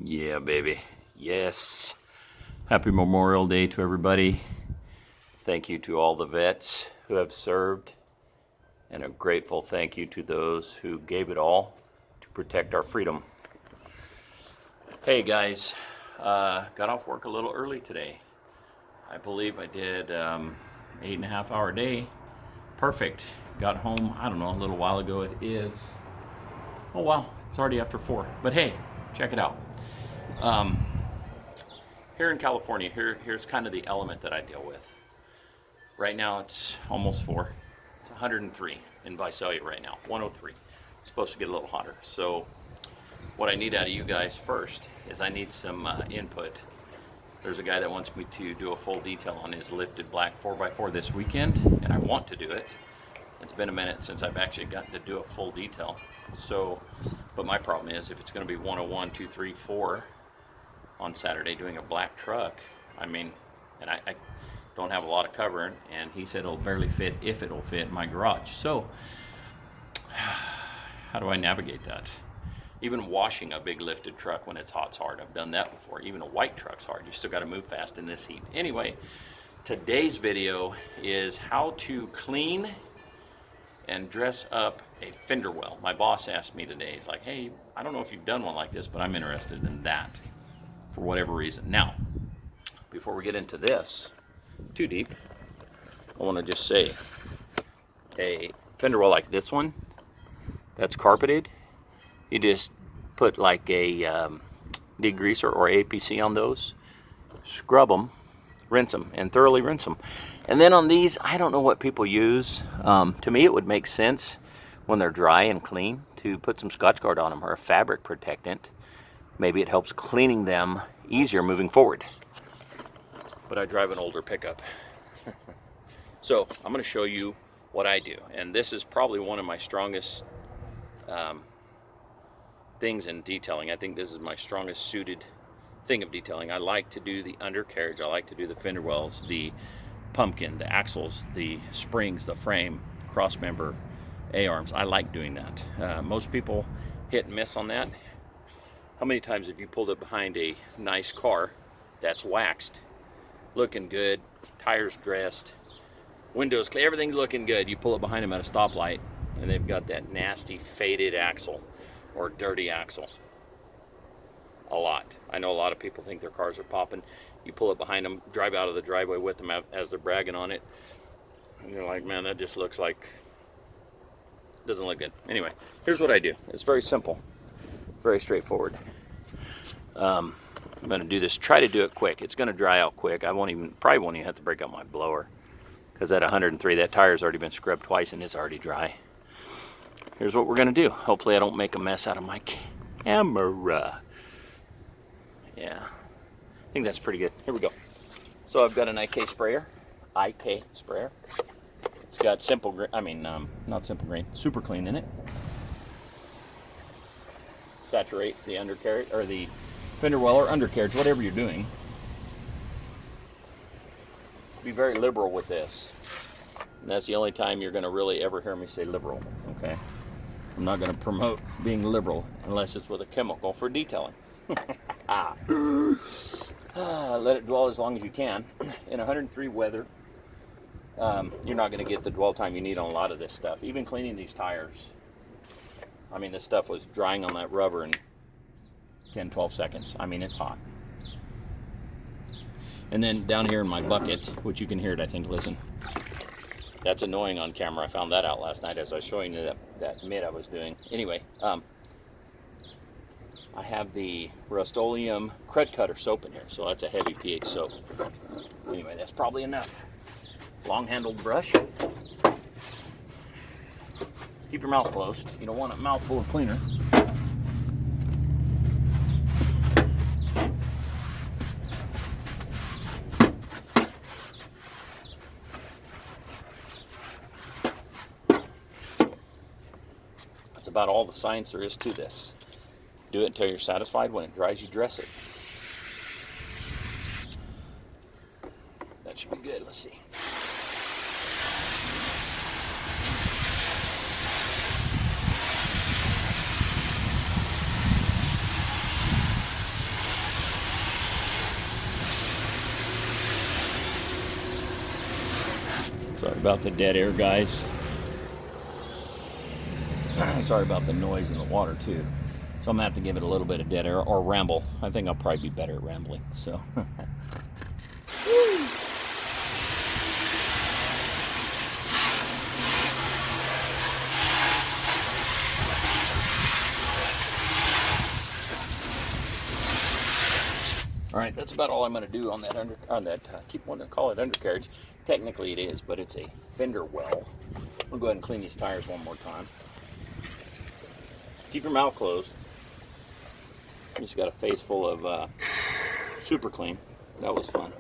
Yeah, baby. Yes. Happy Memorial Day to everybody. Thank you to all the vets who have served, and a grateful thank you to those who gave it all to protect our freedom. Hey guys, got off work a little early today. I believe I did 8.5 hour day. Perfect. Got home, I don't know, a little while ago. It is, oh wow, it's already after 4. But hey, check it out. Here in California, here's kind of the element that I deal with. Right now it's almost 4. It's 103 in Visalia right now, 103. It's supposed to get a little hotter. So what I need out of you guys first is I need some input. There's a guy that wants me to do a full detail on his lifted black 4x4 this weekend, and I want to do it. It's been a minute since I've actually gotten to do a full detail. So, but my problem is if it's going to be 101, 2, 3, 4 on Saturday doing a black truck, I mean, and I don't have a lot of covering, and he said it'll barely fit, if it'll fit, in my garage. So how do I navigate that? Even washing a big lifted truck when it's hot's hard. I've done that before. Even a white truck's hard. You still got to move fast in this heat. Anyway, today's video is how to clean and dress up a fender well. My boss asked me today, he's like, hey, I don't know if you've done one like this, but I'm interested in that for whatever reason. Now, before we get into this too deep, I want to just say a fender well like this one that's carpeted, you just put like a degreaser or APC on those, scrub them, rinse them, and thoroughly rinse them. And then on these, I don't know what people use. To me, it would make sense when they're dry and clean to put some Scotch Guard on them or a fabric protectant. Maybe it helps cleaning them easier moving forward. But I drive an older pickup. So I'm going to show you what I do. And this is probably one of my strongest things in detailing. I think this is my strongest suited thing of detailing. I like to do the undercarriage. I like to do the fender wells, the pumpkin, the axles, the springs, the frame, cross member, A-arms. I like doing that. Most people hit and miss on that. How many times have you pulled up behind a nice car that's waxed, looking good, tires dressed, windows clear, everything's looking good. You pull up behind them at a stoplight and they've got that nasty faded axle or dirty axle. A lot. I know a lot of people think their cars are popping. You pull up behind them, drive out of the driveway with them as they're bragging on it, and you're like, man, that just looks like, doesn't look good. Anyway, here's what I do. It's very simple, very straightforward. I'm going to do this, try to do it quick. It's going to dry out quick. Probably won't even have to break out my blower, because at 103, that tire's already been scrubbed twice and it's already dry. Here's what we're going to do. Hopefully I don't make a mess out of my camera. Yeah, I think that's pretty good. Here we go. So I've got an IK sprayer. It's got not simple grain, super clean in it. Saturate the undercarriage, or the fender well or undercarriage, whatever you're doing. Be very liberal with this. And that's the only time you're going to really ever hear me say liberal, okay? I'm not going to promote being liberal unless it's with a chemical for detailing. Let it dwell as long as you can. In 103 weather, you're not going to get the dwell time you need on a lot of this stuff. Even cleaning these tires, I mean, this stuff was drying on that rubber in 10-12 seconds. I mean, it's hot. And then down here in my bucket, which you can hear it, I think, listen. That's annoying on camera. I found that out last night as I was showing you that mitt I was doing. Anyway, I have the Rust-Oleum Crud Cutter soap in here, so that's a heavy pH soap. Anyway, that's probably enough. Long-handled brush. Keep your mouth closed. You don't want a mouthful of cleaner. That's about all the science there is to this. Do it until you're satisfied. When it dries, you dress it. That should be good. Let's see. Sorry about the dead air, guys. Sorry about the noise in the water too. So I'm gonna have to give it a little bit of dead air or ramble. I think I'll probably be better at rambling. So. All right, that's about all I'm going to do on that keep wanting to call it undercarriage. Technically it is, but it's a fender well. We'll go ahead and clean these tires one more time. Keep your mouth closed. You just got a face full of super clean. That was fun.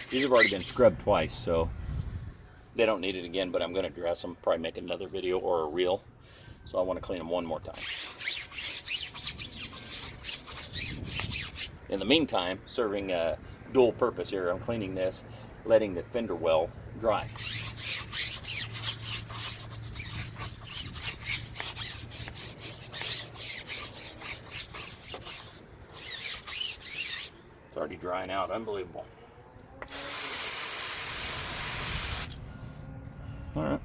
These have already been scrubbed twice, so they don't need it again, but I'm going to dress them, probably make another video or a reel. So I want to clean them one more time. In the meantime, serving a dual purpose here, I'm cleaning this, letting the fender well dry. It's already drying out, unbelievable. All right.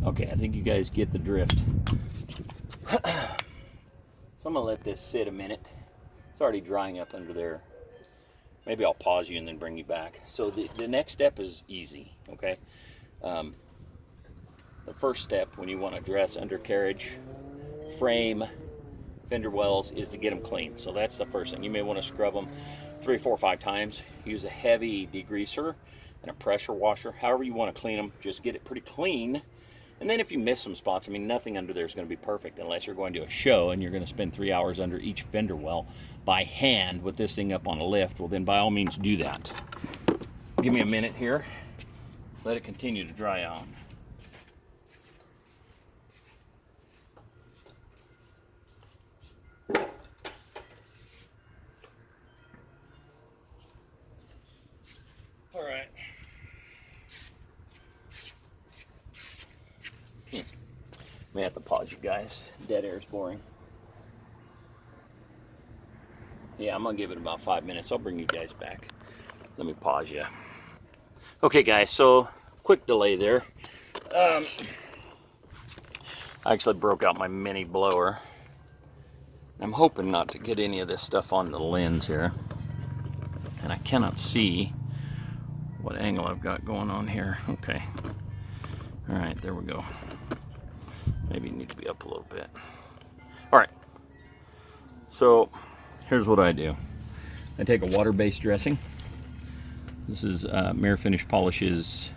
Okay, I think you guys get the drift. So I'm gonna let this sit a minute. It's already drying up under there. Maybe I'll pause you and then bring you back. So the next step is easy, okay? The first step when you want to dress undercarriage, frame, fender wells is to get them clean. So that's the first thing. You may want to scrub them 3, 4, 5 times. Use a heavy degreaser and a pressure washer. However you want to clean them, just get it pretty clean. And then if you miss some spots, I mean, nothing under there is going to be perfect unless you're going to a show and you're going to spend 3 hours under each fender well by hand with this thing up on a lift. Well, then by all means do that. Give me a minute here. Let it continue to dry on. All right. May have to pause you guys. Dead air is boring. Yeah, I'm gonna give it about 5 minutes. I'll bring you guys back. Let me pause you. Okay, guys. So quick delay there. I actually broke out my mini blower. I'm hoping not to get any of this stuff on the lens here, and I cannot see what angle I've got going on here. Okay. All right, there we go. Maybe you need to be up a little bit. All right. So here's what I do. I take a water-based dressing. This is Mirror Finish Polish's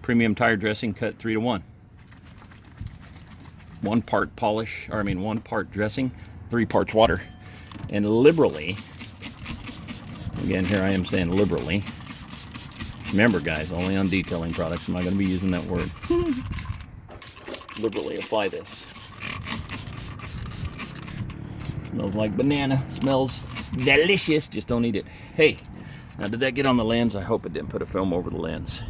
premium tire dressing cut 3-to-1. 1 part polish, or I mean 1 part dressing, 3 parts water. And liberally, again, here I am saying liberally. Remember, guys, only on detailing products. I'm not going to be using that word. Liberally apply this. Smells like banana. Smells delicious. Just don't eat it. Hey, now did that get on the lens? I hope it didn't put a film over the lens.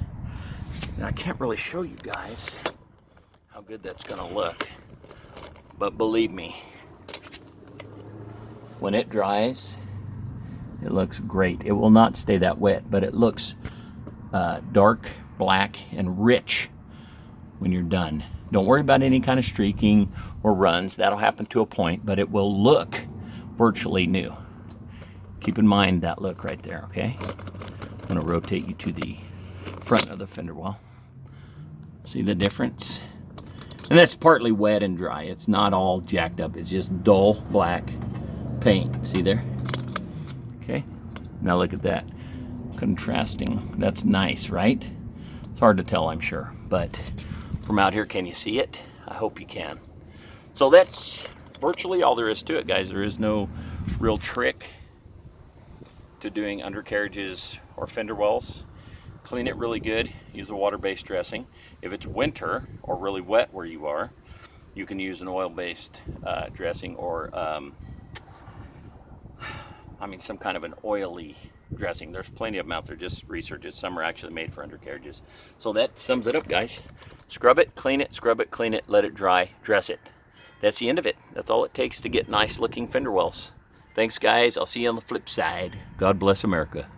Now, I can't really show you guys how good that's gonna look, but believe me, when it dries, it looks great. It will not stay that wet, but it looks dark, black, and rich when you're done. Don't worry about any kind of streaking or runs. That'll happen to a point, but it will look virtually new. Keep in mind that look right there, okay? I'm gonna rotate you to the front of the fender well. See the difference? And that's partly wet and dry. It's not all jacked up. It's just dull black paint. See there? Okay, now look at that. Contrasting. That's nice, right? It's hard to tell, I'm sure, but from out here, can you see it? I hope you can. So that's virtually all there is to it, guys. There is no real trick to doing undercarriages or fender wells. Clean it really good. Use a water-based dressing. If it's winter or really wet where you are, you can use an oil-based dressing or I mean, some kind of an oily dressing. There's plenty of them out there. Just research it. Some are actually made for undercarriages. So that sums it up, guys. Scrub it, clean it, scrub it, clean it, let it dry, dress it. That's the end of it. That's all it takes to get nice looking fender wells. Thanks, guys. I'll see you on the flip side. God bless America.